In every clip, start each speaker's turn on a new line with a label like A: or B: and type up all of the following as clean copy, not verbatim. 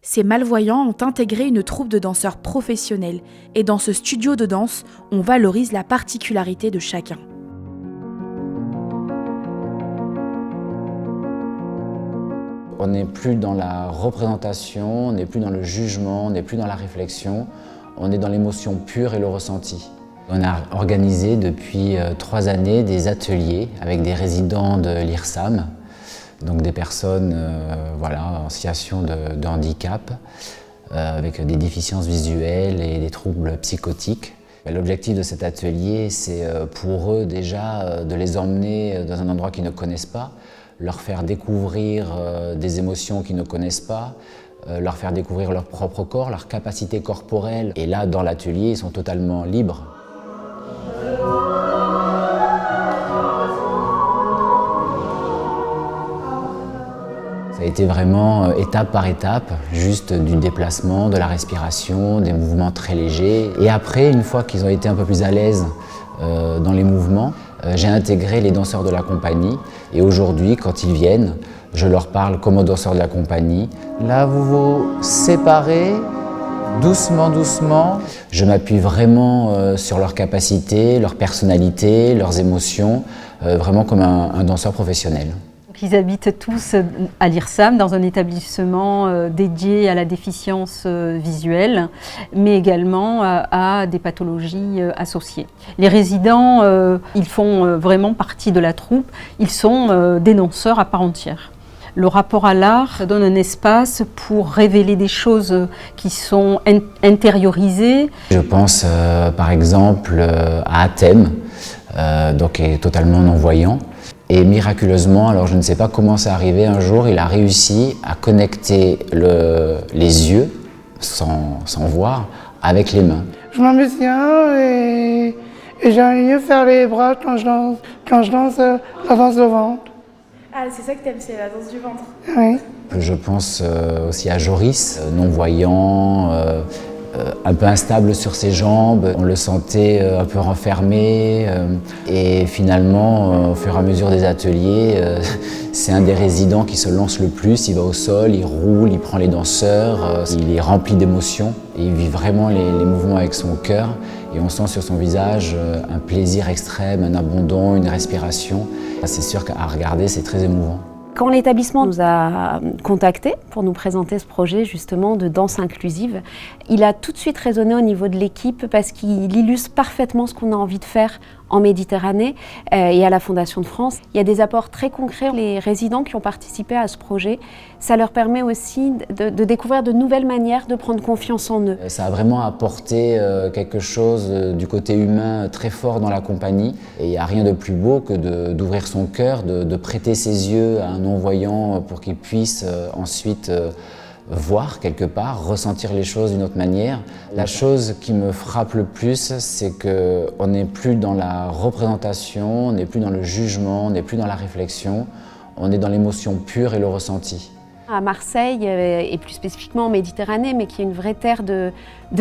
A: Ces malvoyants ont intégré une troupe de danseurs professionnels et dans ce studio de danse, on valorise la particularité de chacun.
B: On n'est plus dans la représentation, on n'est plus dans le jugement, on n'est plus dans la réflexion, on est dans l'émotion pure et le ressenti. On a organisé depuis 3 années des ateliers avec des résidents de l'IRSAM, donc des personnes en situation de handicap, avec des déficiences visuelles et des troubles psychotiques. L'objectif de cet atelier, c'est pour eux déjà de les emmener dans un endroit qu'ils ne connaissent pas, leur faire découvrir des émotions qu'ils ne connaissent pas, leur faire découvrir leur propre corps, leur capacité corporelle. Et là, dans l'atelier, ils sont totalement libres. Ça a été vraiment étape par étape, juste du déplacement, de la respiration, des mouvements très légers. Et après, une fois qu'ils ont été un peu plus à l'aise dans les mouvements, j'ai intégré les danseurs de la compagnie. Et aujourd'hui, quand ils viennent, je leur parle comme aux danseurs de la compagnie. Là, vous vous séparez doucement, doucement. Je m'appuie vraiment sur leurs capacités, leur personnalité, leurs émotions, vraiment comme un danseur professionnel.
C: Ils habitent tous à l'IRSAM, dans un établissement dédié à la déficience visuelle, mais également à des pathologies associées. Les résidents, ils font vraiment partie de la troupe, ils sont des danseurs à part entière. Le rapport à l'art donne un espace pour révéler des choses qui sont intériorisées. Je pense par exemple à Athème, qui est totalement non-voyant. Et miraculeusement, alors je ne sais pas comment c'est arrivé, un jour il a réussi à connecter les yeux, sans voir, avec les mains.
D: Je m'amuse bien et j'aime mieux faire les bras quand je danse la danse de ventre.
A: Ah, c'est ça que t'aimes, c'est la danse du ventre?
D: Oui.
B: Je pense aussi à Joris, non-voyant, un peu instable sur ses jambes, on le sentait un peu renfermé et finalement, au fur et à mesure des ateliers, c'est un des résidents qui se lance le plus, il va au sol, il roule, il prend les danseurs, il est rempli d'émotions et il vit vraiment les mouvements avec son cœur et on sent sur son visage un plaisir extrême, un abandon, une respiration. C'est sûr qu'à regarder, c'est très émouvant.
E: Quand l'établissement nous a contactés pour nous présenter ce projet justement de danse inclusive, il a tout de suite résonné au niveau de l'équipe parce qu'il illustre parfaitement ce qu'on a envie de faire en Méditerranée et à la Fondation de France. Il y a des apports très concrets. Les résidents qui ont participé à ce projet, ça leur permet aussi de découvrir de nouvelles manières de prendre confiance en eux.
B: Ça a vraiment apporté quelque chose du côté humain très fort dans la compagnie. Et il n'y a rien de plus beau que d'ouvrir son cœur, de prêter ses yeux à un non-voyant pour qu'il puisse ensuite voir quelque part, ressentir les choses d'une autre manière. La chose qui me frappe le plus, c'est qu'on n'est plus dans la représentation, on n'est plus dans le jugement, on n'est plus dans la réflexion, on est dans l'émotion pure et le ressenti.
E: À Marseille, et plus spécifiquement en Méditerranée, mais qui est une vraie terre de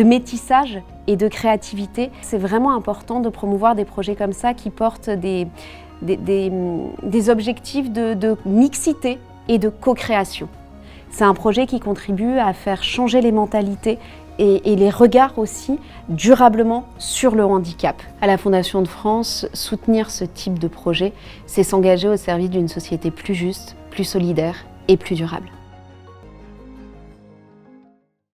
E: métissage et de créativité, c'est vraiment important de promouvoir des projets comme ça qui portent des objectifs de mixité et de co-création. C'est un projet qui contribue à faire changer les mentalités et les regards aussi durablement sur le handicap. À la Fondation de France, soutenir ce type de projet, c'est s'engager au service d'une société plus juste, plus solidaire et plus durable.